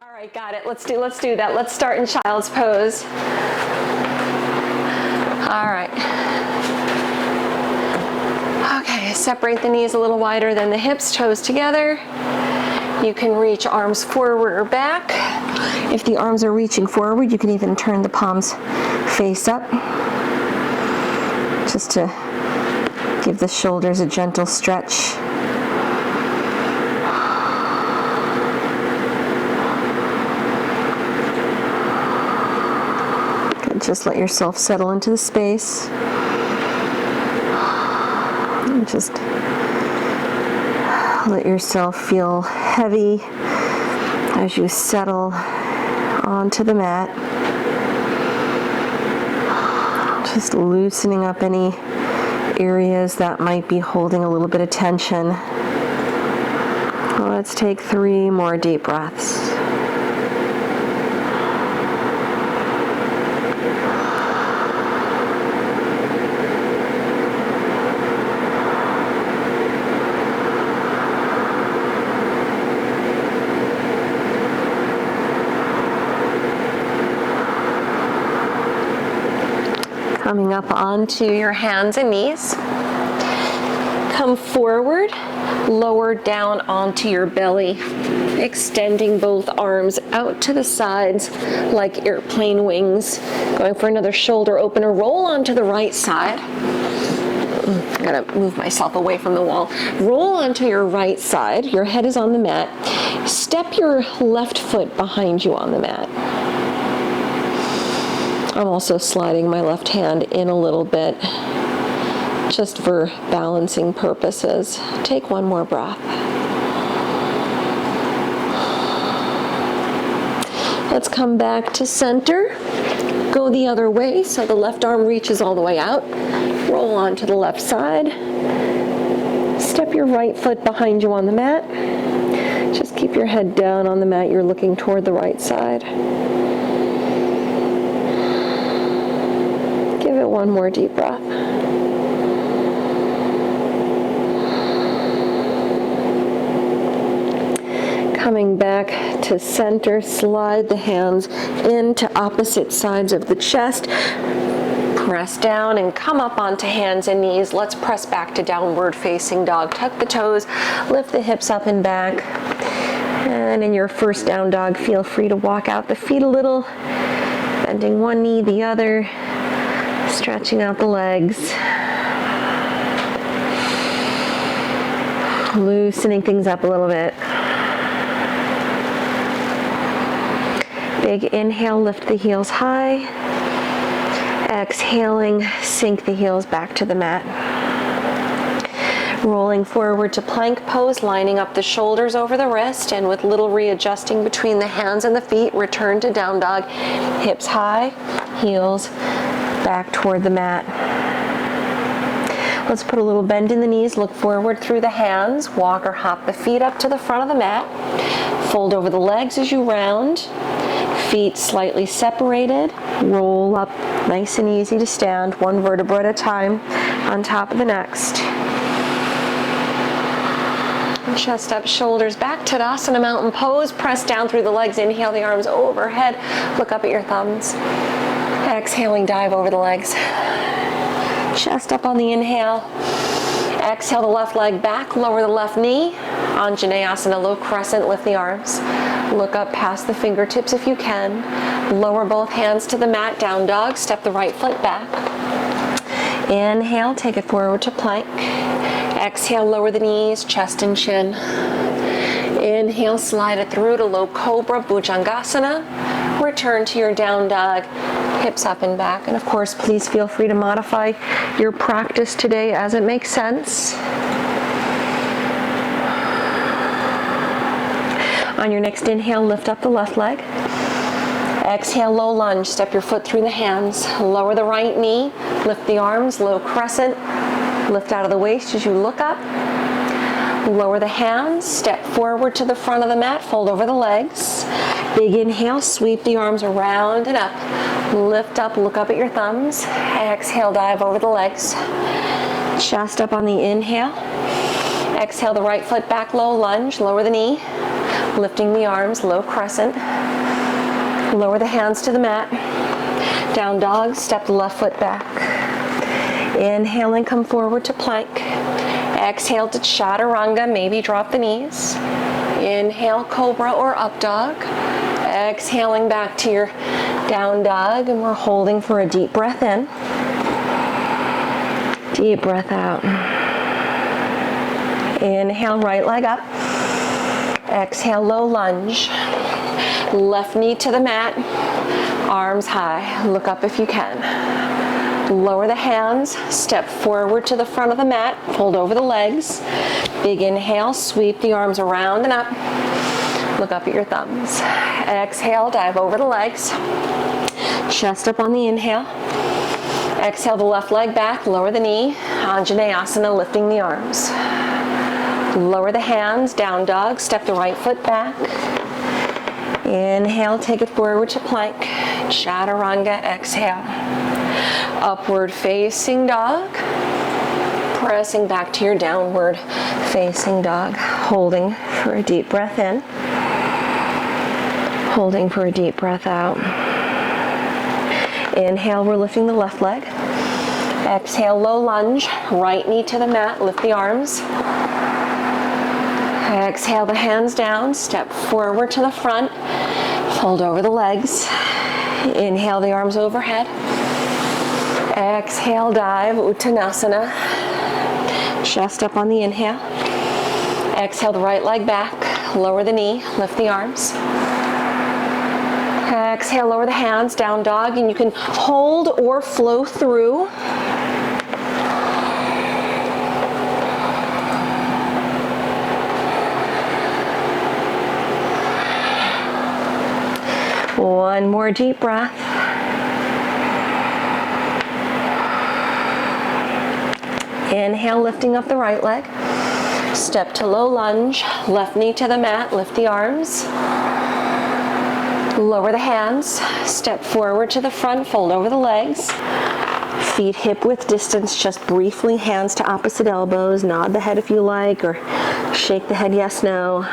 All right, got it. Let's do that. Let's start in child's pose. All right. Okay, separate the knees a little wider than the hips, toes together. You can reach arms forward or back. If the arms are reaching forward, you can even turn the palms face up, just to give the shoulders a gentle stretch. Just let yourself settle into the space. And just let yourself feel heavy as you settle onto the mat. Just loosening up any areas that might be holding a little bit of tension. Let's take 3 more deep breaths. Coming up onto your hands and knees. Come forward, lower down onto your belly, extending both arms out to the sides like airplane wings. Going for another shoulder opener, roll onto the right side. I gotta move myself away from the wall. Roll onto your right side, your head is on the mat. Step your left foot behind you on the mat. I'm also sliding my left hand in a little bit, just for balancing purposes. Take 1 more breath. Let's come back to center. Go the other way, so the left arm reaches all the way out. Roll onto the left side. Step your right foot behind you on the mat. Just keep your head down on the mat. You're looking toward the right side. Give it 1 more deep breath. Coming back to center, slide the hands into opposite sides of the chest. Press down and come up onto hands and knees. Let's press back to downward facing dog. Tuck the toes, lift the hips up and back. And in your first down dog, feel free to walk out the feet a little, bending one knee, the other. Stretching out the legs. Loosening things up a little bit. Big inhale, lift the heels high. Exhaling, sink the heels back to the mat. Rolling forward to plank pose, lining up the shoulders over the wrist, and with little readjusting between the hands and the feet, return to down dog. Hips high, heels back toward the mat. Let's put a little bend in the knees, look forward through the hands, walk or hop the feet up to the front of the mat, fold over the legs as you round, feet slightly separated, roll up nice and easy to stand, 1 vertebra at a time on top of the next. Chest up, shoulders back, Tadasana mountain pose, press down through the legs, inhale the arms overhead, look up at your thumbs. Exhaling, dive over the legs. Chest up on the inhale. Exhale the left leg back, lower the left knee. Anjaneyasana, low crescent, lift the arms. Look up past the fingertips if you can. Lower both hands to the mat, down dog, step the right foot back. Inhale, take it forward to plank. Exhale, lower the knees, chest and chin. Inhale, slide it through to low cobra, bhujangasana. Return to your down dog, hips up and back. And of course, please feel free to modify your practice today as it makes sense. On your next inhale, lift up the left leg. Exhale, low lunge, step your foot through the hands. Lower the right knee, lift the arms, low crescent. Lift out of the waist as you look up. Lower the hands, step forward to the front of the mat, fold over the legs. Big inhale, sweep the arms around and up. Lift up, look up at your thumbs. Exhale, dive over the legs. Chest up on the inhale. Exhale the right foot back, low lunge, lower the knee. Lifting the arms, low crescent. Lower the hands to the mat. Down dog, step the left foot back. Inhale and come forward to plank. Exhale to chaturanga, maybe drop the knees. Inhale, cobra or up dog. Exhaling back to your down dog, and we're holding for a deep breath in. Deep breath out. Inhale, right leg up. Exhale, low lunge. Left knee to the mat. Arms high. Look up if you can. Lower the hands. Step forward to the front of the mat. Fold over the legs. Big inhale. Sweep the arms around and up. Look up at your thumbs. Exhale, dive over the legs. Chest up on the inhale. Exhale the left leg back, lower the knee. Anjaneyasana, lifting the arms. Lower the hands, down dog, step the right foot back. Inhale, take it forward to plank. Chaturanga, exhale. Upward facing dog. Pressing back to your downward facing dog. Holding for a deep breath in. Holding for a deep breath out. Inhale, we're lifting the left leg. Exhale, low lunge. Right knee to the mat, lift the arms. Exhale the hands down, step forward to the front. Fold over the legs. Inhale the arms overhead. Exhale, dive, Uttanasana. Chest up on the inhale. Exhale the right leg back, lower the knee, lift the arms. Exhale, lower the hands, down dog, and you can hold or flow through. One more deep breath. Inhale, lifting up the right leg. Step to low lunge, left knee to the mat, lift the arms. Lower the hands, step forward to the front, fold over the legs. Feet hip width distance, just briefly, hands to opposite elbows. Nod the head if you like, or shake the head yes, no.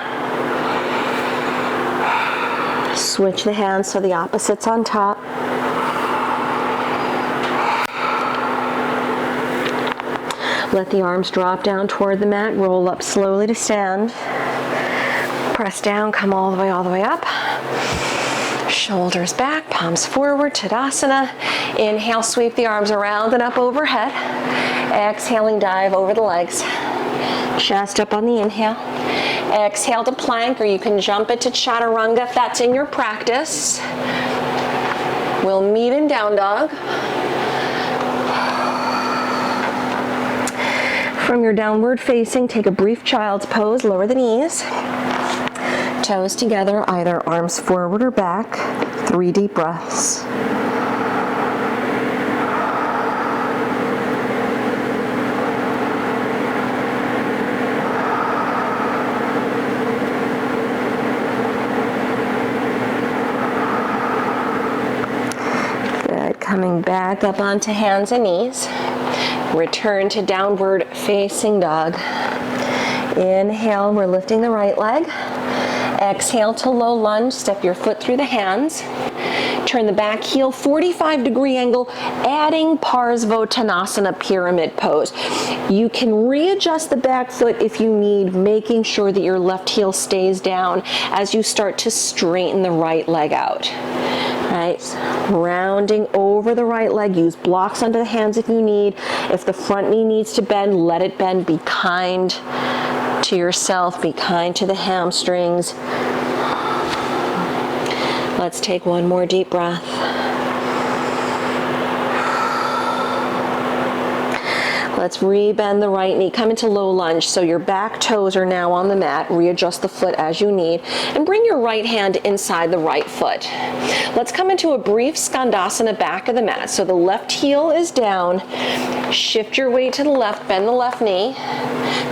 Switch the hands so the opposite's on top. Let the arms drop down toward the mat, roll up slowly to stand. Press down, come all the way up. Shoulders back, palms forward, Tadasana. Inhale, sweep the arms around and up overhead. Exhaling, dive over the legs. Chest up on the inhale. Exhale to plank, or you can jump it to chaturanga if that's in your practice. We'll meet in down dog. From your downward facing, take a brief child's pose, lower the knees. Toes together, either arms forward or back. 3 deep breaths. Good. Coming back up onto hands and knees. Return to downward facing dog. Inhale, we're lifting the right leg. Exhale to low lunge, step your foot through the hands. Turn the back heel 45-degree angle, adding Parsvottanasana pyramid pose. You can readjust the back foot if you need, making sure that your left heel stays down as you start to straighten the right leg out. Right, rounding over the right leg, use blocks under the hands if you need. If the front knee needs to bend, let it bend. Be kind to yourself, be kind to the hamstrings. Let's take one more deep breath. Let's rebend the right knee. Come into low lunge. So your back toes are now on the mat. Readjust the foot as you need. And bring your right hand inside the right foot. Let's come into a brief Skandasana back of the mat. So the left heel is down. Shift your weight to the left. Bend the left knee.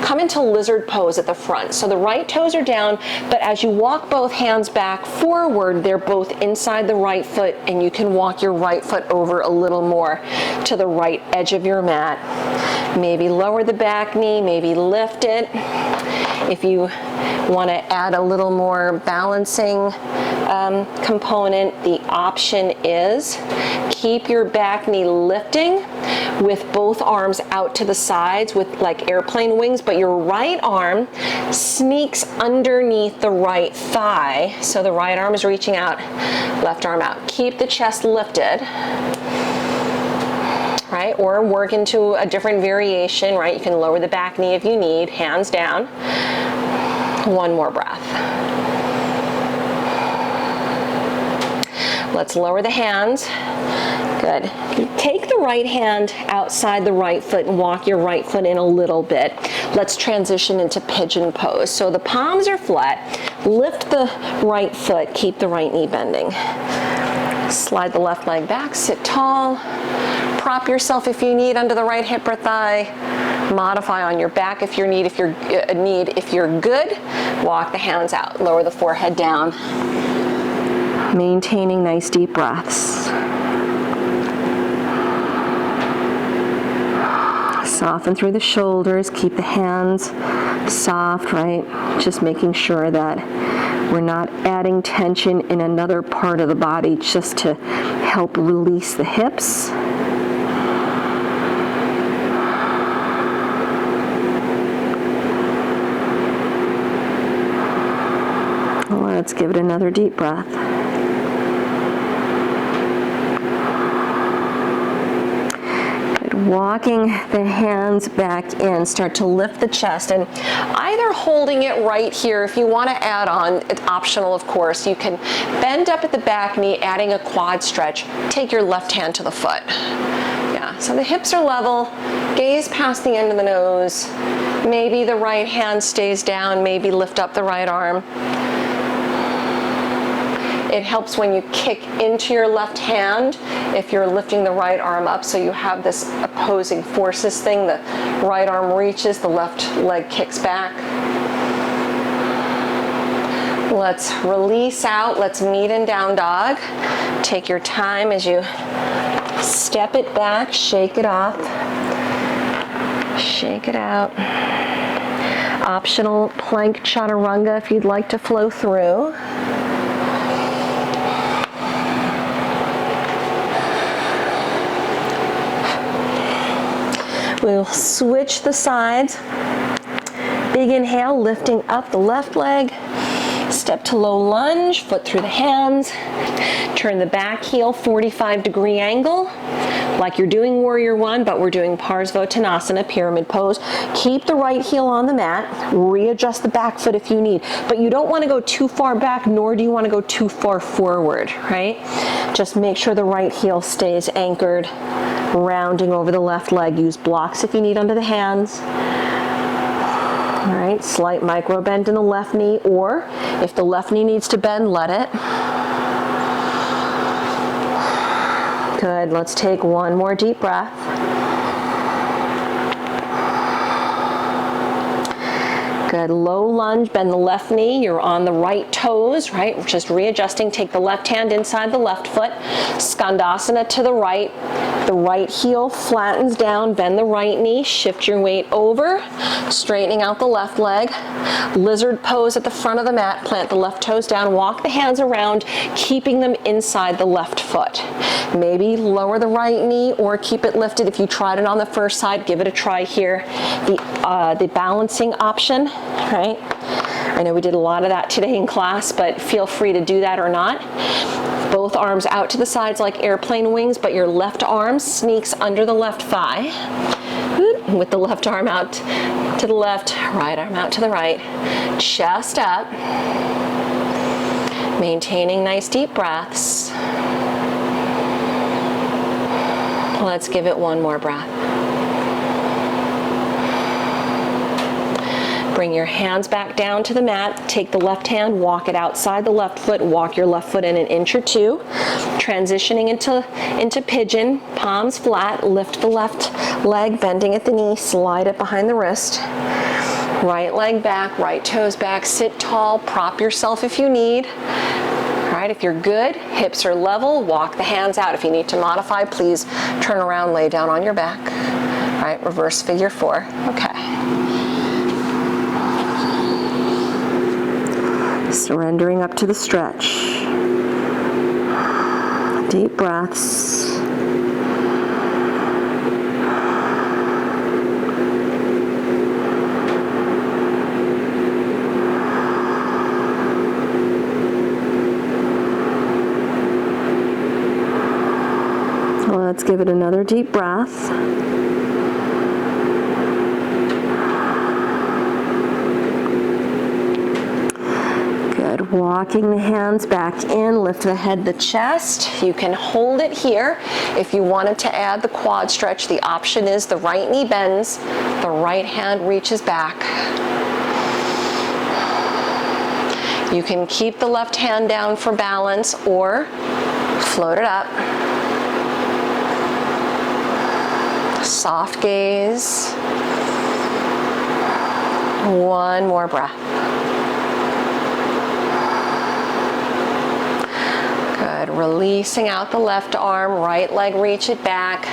Come into lizard pose at the front. So the right toes are down, but as you walk both hands back forward, they're both inside the right foot, and you can walk your right foot over a little more to the right edge of your mat. Maybe lower the back knee, maybe lift it. If you want to add a little more balancing component, the option is keep your back knee lifting with both arms out to the sides with like airplane wings, but your right arm sneaks underneath the right thigh. So the right arm is reaching out, left arm out. Keep the chest lifted. Right? Or work into a different variation, right? You can lower the back knee if you need, hands down. One more breath. Let's lower the hands. Good. Take the right hand outside the right foot and walk your right foot in a little bit. Let's transition into pigeon pose. So the palms are flat. Lift the right foot. Keep the right knee bending. Slide the left leg back. Sit tall. Prop yourself if you need under the right hip or thigh. Modify on your back if you need. If you're good, walk the hands out. Lower the forehead down. Maintaining nice deep breaths. Soften through the shoulders. Keep the hands soft, right? Just making sure that we're not adding tension in another part of the body just to help release the hips. Let's give it another deep breath. Good. Walking the hands back in, start to lift the chest, and either holding it right here, if you want to add on, it's optional of course, you can bend up at the back knee, adding a quad stretch, take your left hand to the foot. Yeah, so the hips are level, gaze past the end of the nose, maybe the right hand stays down, maybe lift up the right arm. It helps when you kick into your left hand if you're lifting the right arm up, so you have this opposing forces thing. The right arm reaches, the left leg kicks back. Let's release out. Let's meet in down dog. Take your time as you step it back, shake it off, shake it out. Optional plank chaturanga if you'd like to flow through. We'll switch the sides. Big inhale, lifting up the left leg. Step to low lunge, foot through the hands. Turn the back heel 45-degree angle, like you're doing Warrior One, but we're doing Parsvottanasana, pyramid pose. Keep the right heel on the mat. Readjust the back foot if you need, but you don't want to go too far back, nor do you want to go too far forward, right? Just make sure the right heel stays anchored. Rounding over the left leg. Use blocks if you need under the hands. All right, slight micro bend in the left knee, or if the left knee needs to bend, let it. Good, let's take one more deep breath. Good, low lunge, bend the left knee, you're on the right toes, right? Just readjusting, take the left hand inside the left foot, Skandasana to the right heel flattens down, bend the right knee, shift your weight over, straightening out the left leg, lizard pose at the front of the mat, plant the left toes down, walk the hands around, keeping them inside the left foot. Maybe lower the right knee or keep it lifted. If you tried it on the first side, give it a try here. The balancing option, right? I know we did a lot of that today in class, but feel free to do that or not. Both arms out to the sides like airplane wings, but your left arm sneaks under the left thigh. With the left arm out to the left, right arm out to the right. Chest up. Maintaining nice deep breaths. Let's give it one more breath. Bring your hands back down to the mat. Take the left hand, walk it outside the left foot, walk your left foot in an inch or two. Transitioning into pigeon, palms flat, lift the left leg, bending at the knee, slide it behind the wrist. Right leg back, right toes back, sit tall, prop yourself if you need. All right, if you're good, hips are level, walk the hands out. If you need to modify, please turn around, lay down on your back. right, reverse figure 4. Okay. Surrendering up to the stretch. Deep breaths. Let's give it another deep breath. Good. Walking the hands back in, lift the head, the chest. You can hold it here. If you wanted to add the quad stretch, the option is the right knee bends, the right hand reaches back. You can keep the left hand down for balance or float it up. Soft gaze. One more breath. Good. Releasing out the left arm, right leg, reach it back.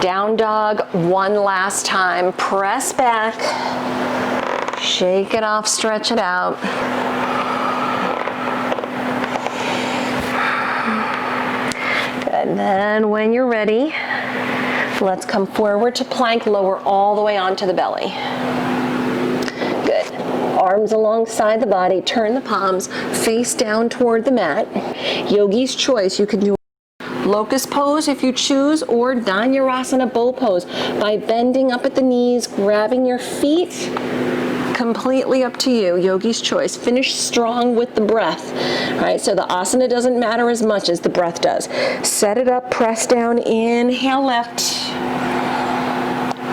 Down dog, one last time. Press back. Shake it off, stretch it out. Good. Then when you're ready, let's come forward to plank, lower all the way onto the belly. Good. Arms alongside the body, turn the palms, face down toward the mat. Yogi's choice, you can do locust pose if you choose, or Dhanurasana bow pose by bending up at the knees, grabbing your feet. Completely up to you, yogi's choice. Finish strong with the breath, right? So the asana doesn't matter as much as the breath does. Set it up, press down, inhale, lift.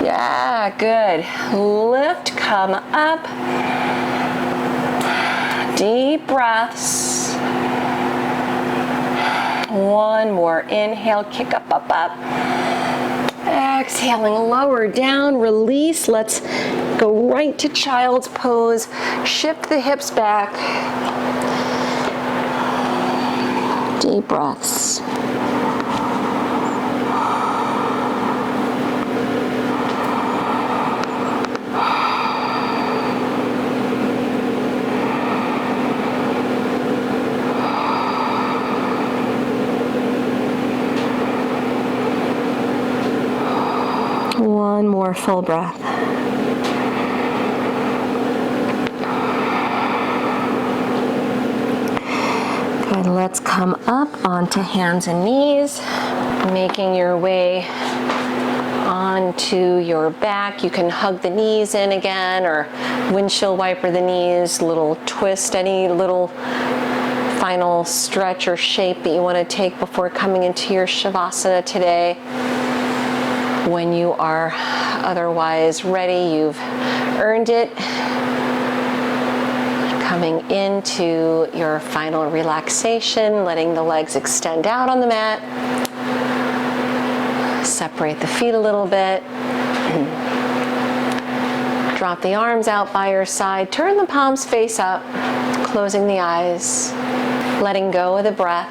Yeah, good. Lift, come up. Deep breaths. One more, inhale, kick up, up, up. Exhaling, lower down, release. Let's go right to child's pose. Shift the hips back. Deep breaths. One more full breath. Good, let's come up onto hands and knees, making your way onto your back. You can hug the knees in again or windshield wiper the knees, little twist, any little final stretch or shape that you want to take before coming into your Shavasana today. When you are otherwise ready, you've earned it. Coming into your final relaxation, letting the legs extend out on the mat. Separate the feet a little bit. Drop the arms out by your side. Turn the palms face up, closing the eyes, letting go of the breath.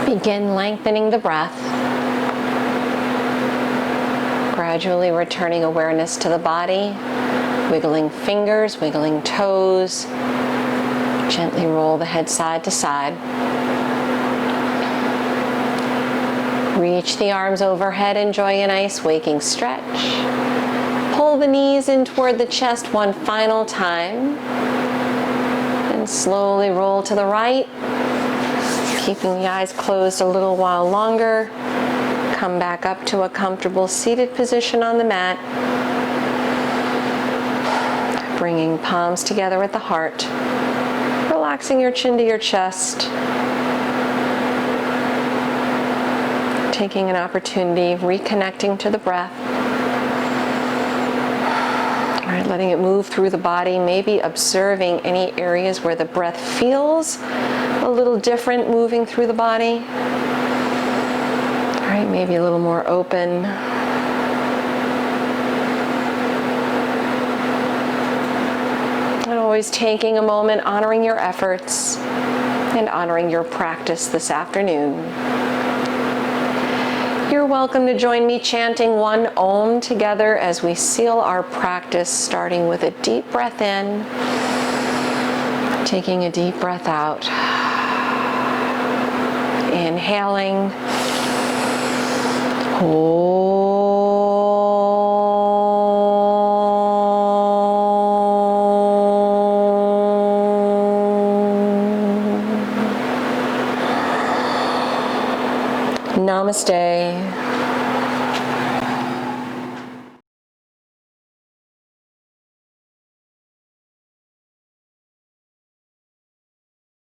Begin lengthening the breath, gradually returning awareness to the body, wiggling fingers, wiggling toes, Gently roll the head side to side. Reach the arms overhead, enjoy a nice waking stretch. Pull the knees in toward the chest one final time. And slowly roll to the right, keeping the eyes closed a little while longer. Come back up to a comfortable seated position on the mat. Bringing palms together at the heart. Relaxing your chin to your chest. Taking an opportunity, reconnecting to the breath. All right, letting it move through the body, maybe observing any areas where the breath feels a little different moving through the body. All right, maybe a little more open. And always taking a moment, honoring your efforts and honoring your practice this afternoon. You're welcome to join me chanting one Om together as we seal our practice, starting with a deep breath in, taking a deep breath out, inhaling, Namaste.